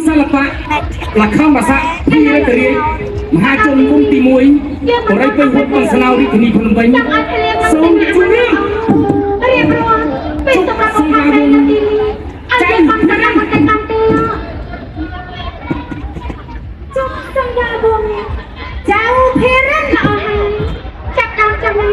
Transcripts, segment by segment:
สลับปะหลักข้ามภาษาที่เรียกเรียนมหาชนวงตีมวยคนไรเป็นวัดบางสนาวที่นี่พนมเปญส่งจุเรียเรียบร้อยเป็นสำหรับคนไทยในทีนี้ใจฟังจะได้คนไทยตามเตี้ยจบสัญญาบงเจ้าเพรันละอายจับดาวจับมื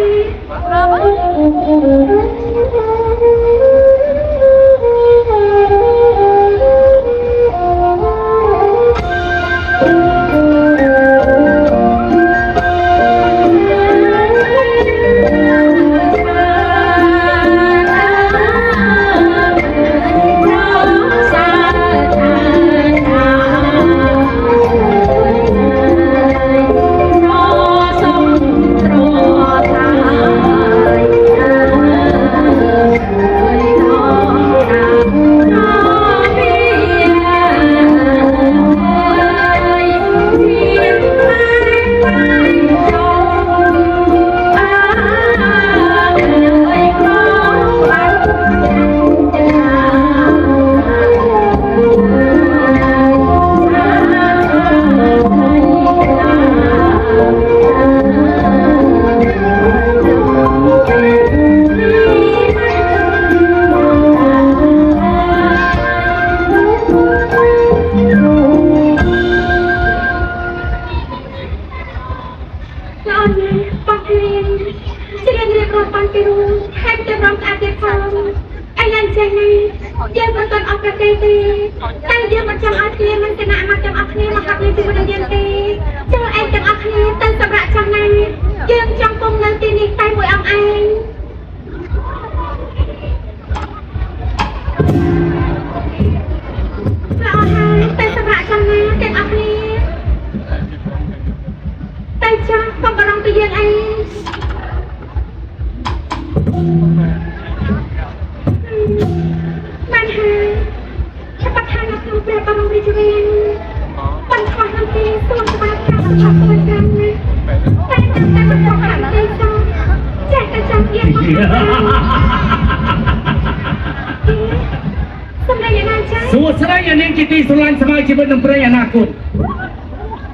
สูตรสลายยันเนียนกิติสุรันสมัยชีวิตน้ำเปรี้ยนาคุณ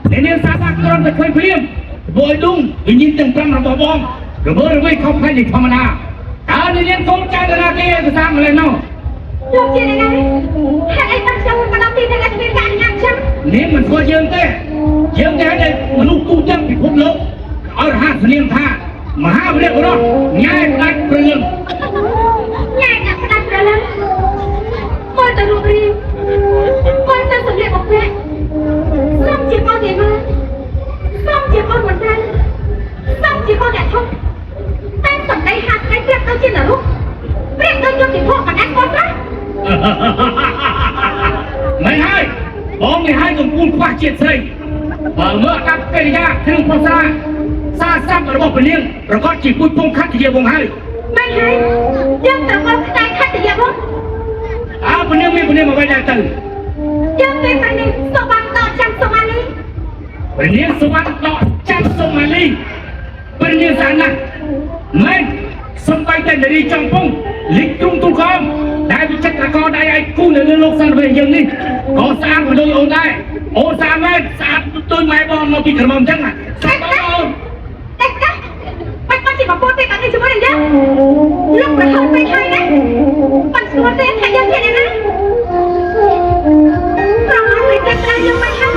เนียนสาบกรอนตะเคยเพียมบอยดุงยินจังปรำระบบองกระเบื้องไว้เข้าไปในธรรมนาการเนียนโกงใจนาเกย์จะสร้างอะไรเนาะลูกเจนไงให้ไอ้ตั้งใจมันเอาตีในการเป็นการงานช่างนี่มันควรยืมเต้ยืมเต้ให้มนุษย์ตู้จังผิดพลบเอาหัดเนียนท่ามหาวิทยาลัยง่ายนักเปลืองง่ายนักเปลืองเมื่อแต่โรงเรียนเมื่อแต่สำเร็จออกแบบซ่อมจีบเอาเด็กมาซ่อมจีบเอาหัวใจซ่อมจีบเอาแดดทงแต่สนใจหักให้เปรียบเอาจริงเหรอลูกเปรียบเอาจนถึงพวกมันแอนบอลนะไม่ให้ผมไม่ให้กับคุณคว้าเจียดใส่เมื่อกับเกย์ยาเครื่องพอซาซาซ้ำระบบเป็นเลี้ยงแล้วก็จีบปุ้ยพงคัดเยียวงให้ไม่ให้ยังแต่ว่าใจคัดเยียวงเป็นเรื่องไม่เป็นเรื่องมาไว้ได้ตื่นยังเป็นเรื่องสวรรค์ต่อจังสมาลีเป็นเรื่องสวรรค์ต่อจังสมาลีเป็นเรื่องสารนักไม่สมัยแต่ในจอมพงลิกรุงตุลคอมได้วิจัยตะกอได้ไอ้กู้ในเรื่องโลกสันเวียงนี่ก่อสร้างมาโดยโอนได้โอนสร้างไม่สร้างต้นไม้บอลมาปีกระมอมจังอ่ะเด็กนะมันก็จีบมาพูดไปกันในชั่วโมงเดียวลูกประทับไปไทยนะมันสวนเต้นแข่งยังไงนะเราไปเจ็บใจยังไม่ทัน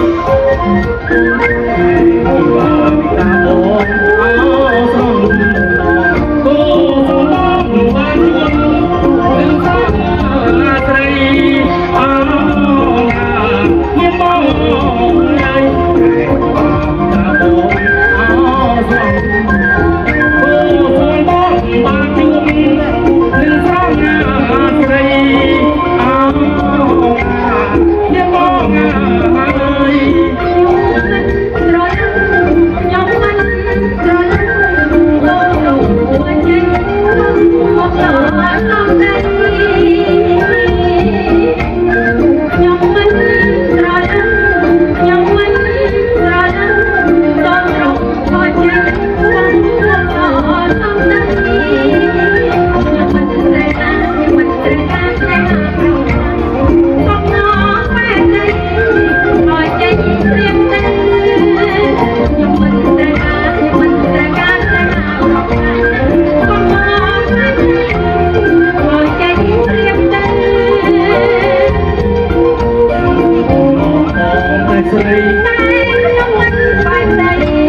ស្រីតែខ្ញុំមិនបាច់តែនា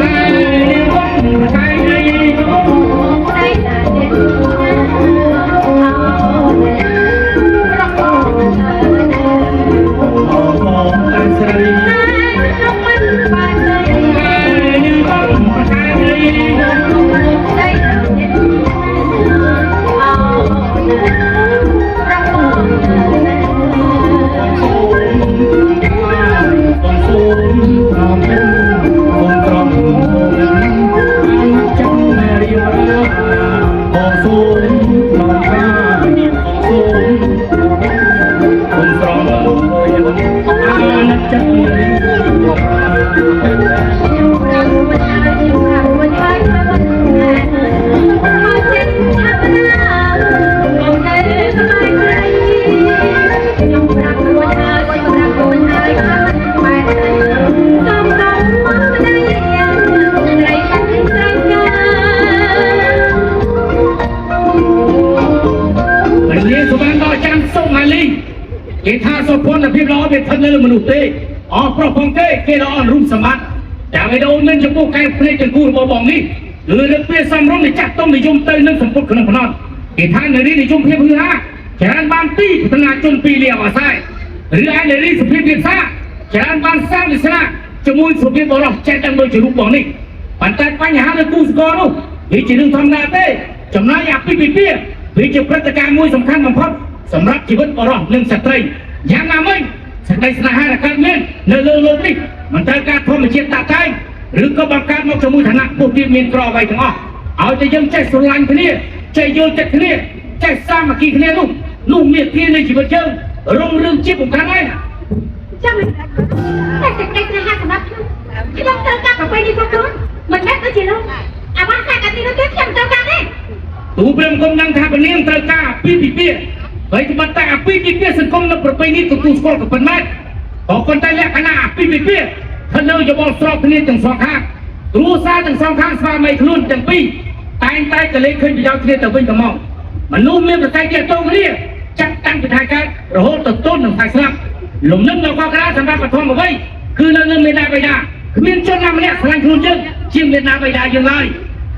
ងបងតែអីតែតែរកបងតែស្រីតែខ្ញុំមិនបាច់តែនាងបងតែអីតែគេថាសុភនភាពល្អវាស្ថិតនៅលើមនុស្សទេអស់ប្រុសផងទេគេល្អរូបសម្បត្តិតែឲ្យដូនមានចំពោះកែភ្នែកទាំងគូរបស់បងនេះគឺលើកពេលសំរុំនៃចាស់ទុំនិយមទៅនឹងសម្ពុតក្នុងភ្នំគេថានារីនិយមភាពហឺហាច្រើនបានទីพัฒนาជនពីលៀបអាស្រ័យឬឯនារីសុភាពវិសាច្រើនបានសាងវិសាជាមួយសុភាពបរិសុទ្ធចេះទាំងដូចជារូបបងនេះប៉ុន្តែបញ្ហានៅគូស្គរនោះវាជារឿងធម្មតាទេចំណែកអាពីពីវាជាព្រឹត្តិការណ៍មួយសំខាន់បំផុតសម្រាប់ជីវិតបរិសុទ្ធនិងស្ត្រីយ៉ាងណាមិញសេចក្តីស្នេហាដែលកើតមាននៅលើโลกនេះមិនត្រូវការធម្មជាតិតាក់តែងឬក៏បង្កើតមកជាមួយឋានៈពុទ្ធទៀតមានក្រអ្វីទាំងអស់ឲ្យតែយើងចេះស្រឡាញ់គ្នាចេះយល់ចិត្តគ្នាចេះសាមគ្គីគ្នានោះមានគ្នានៃជីវិតយើងរុងរឿងជាបំខានហើយចាំតែសេចក្តីស្នេហាសម្រាប់ខ្ញុំត្រូវការប្រពៃណីគ្រប់គ្រងមិនមែនដូចជាលោកអាវ៉ាសាកាទីនោះទេខ្ញុំត្រូវការទេទូព្រមគុំដឹងថាពនាងត្រូវការពីពីហើយត្បិតតែអាពីពីសង្គមនៅប្រពៃណីទទួលស្គាល់ក៏ប៉ុន្មានក៏ប៉ុន្តែលក្ខណៈអាពីពីថានៅយោបល់ស្របគ្នាទាំងសងខាងគ្រួសារទាំងសងខាងស្វាមីខ្លួនទាំងពីរតែងតែកលេសឃើញប្រយោជន៍គ្នាទៅវិញទៅមកមនុស្សមានប្រតិកម្មតងគ្នាចាត់តាំងពីថ្ងៃកើតរហូតទៅទល់នឹងថ្ងៃស្លាប់លំនឹងនៅកក្រាសម្រាប់បឋមអ្វីគឺនៅនឹងមេដាបៃតាគ្មានជនណាម្នាក់ស្រឡាញ់ខ្លួនយើងជាងមេដាបៃតាយើងឡើយ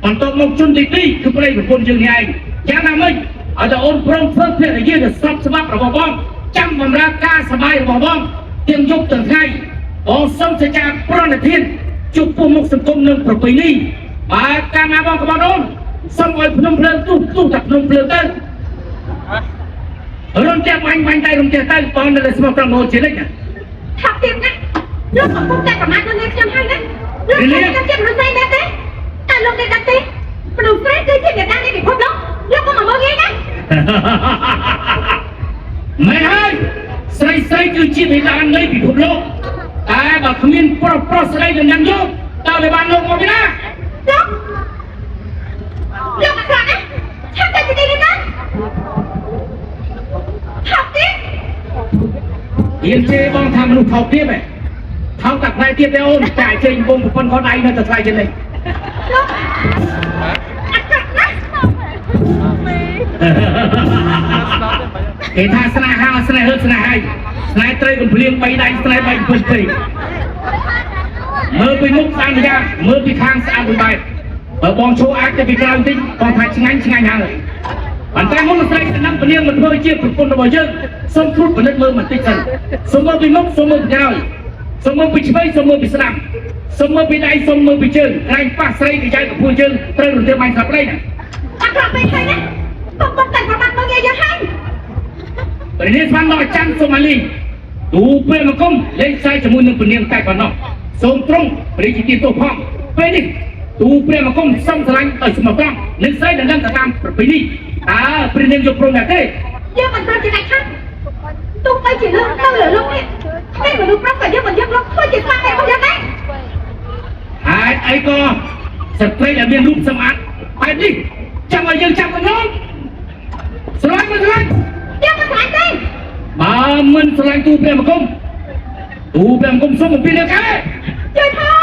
បន្ទាប់មកជនទី2គឺប្រិយប្រពន្ធយើងនេះឯងយ៉ាងណាមិញឲ្យតែអូនព្រមធ្វើភេទយាទៅស្របច្បាប់របស់បងចាំបម្រើការសบายរបស់បងទាំងយប់ទាំងថ្ងៃបងសូមសេចក្ដីប្រណិធានជួបពុះមុខសង្គមនឹងប្រពៃណីបើកាលណាបងក៏បងអូនសូមឲ្យភ្នំភ្លើងទុះតែភ្នំភ្លើងទៅរំចាក់បាញ់តែរំចាក់ទៅបងនៅស្មោះត្រង់នោះជានិច្ចថាទៀតណាលោកកំពុងតែប្រមាថនឹងខ្ញុំហើយណាលោកខ្ញុំជាមនុស្សស្រីមែនទេតែលោកគេដាក់ទេមនុស្សស្រីគឺជាអ្នកតានៃពិភពលោកលោកក៏មកមើលងាយណាមែនហើយស្រីគឺជាអ្នកតានៃពិភពលោកតែបើគ្មានប្រុសស្រីនឹងយ៉ាងយកតើវាបានលោកមកពីណាលោកអត់ស្គាល់ណាថាតែទីនេះណាថោកទៀតហ៊ានជេរបងថាមនុស្សថោកទៀតហ៎ថោកតែផ្នែកទៀតទេអូនតែជេរបងប្រពន្ធគាត់ឯងនៅតែថ្លៃជាងនេះគេថាស្នេហាស្នេហ៍ស្នេហ៍ស្នេហ៍ត្រីកំភ្លៀង3ដៃស្នេហ៍3ពុះពេកមើលពីមុខស្អាតយ៉ាងមើលពីខាងស្អាតមួយបែបបើបងឈោអាចទៅពីក្រៅបន្តិចបងថាឆ្ងាញ់ហើយប៉ុន្តែមុនស្រីទៅនឹងពនាងមកធ្វើជាប្រពន្ធរបស់យើងសូមគ្រូពិនិត្យមើលបន្តិចសិនសូមមើលពីមុខសូមមើលពីក្រោយសូមមើលពីឆ្វេងសូមមើលពីស្ដាំសូមមើលពីដៃសូមមើលពីជើងក្រែងប៉ះស្រីកញ្ចៅកពួនជើងត្រូវរំទាលបាញ់ស្លាប់ព្រៃណាអត់ប្រពេញហើយណាបងតែប្រមាថមកងាយយកហើយព្រះនាងស្មានដល់ច័ន្ទសូម៉ាលីទូពេលមកគុំលេងខ្សែជាមួយនឹងពនាងតែប៉ុណ្ណោះសូមត្រង់ព្រះជាទីទោសផងពេលនេះទូព្រះមកគុំសំស្រឡាញ់ដោយស្មោះត្រង់នឹងស្អីនឹងតាមប្រពៃណីតើព្រះនាងយកព្រមដែរទេយើងមិនព្រមជាដាច់ខាតទោះបីជាលោកទៅលើលោកនេះតែមនុស្សប្រុសក៏យើងមិនយកលោកធ្វើជាស្មារតីរបស់យើងដែរហើយអីក៏ស្ត្រីដែលមានរូបសម្បត្តិបែបនេះចាំឲ្យយើងចាប់កណ្ដោស្រឡាញ់មិនស្រឡាញ់យើងមិនស្រឡាញ់ទេបើមិនស្រឡាញ់ទូព្រះមកគុំសូមបំពេញលើកែជួយផង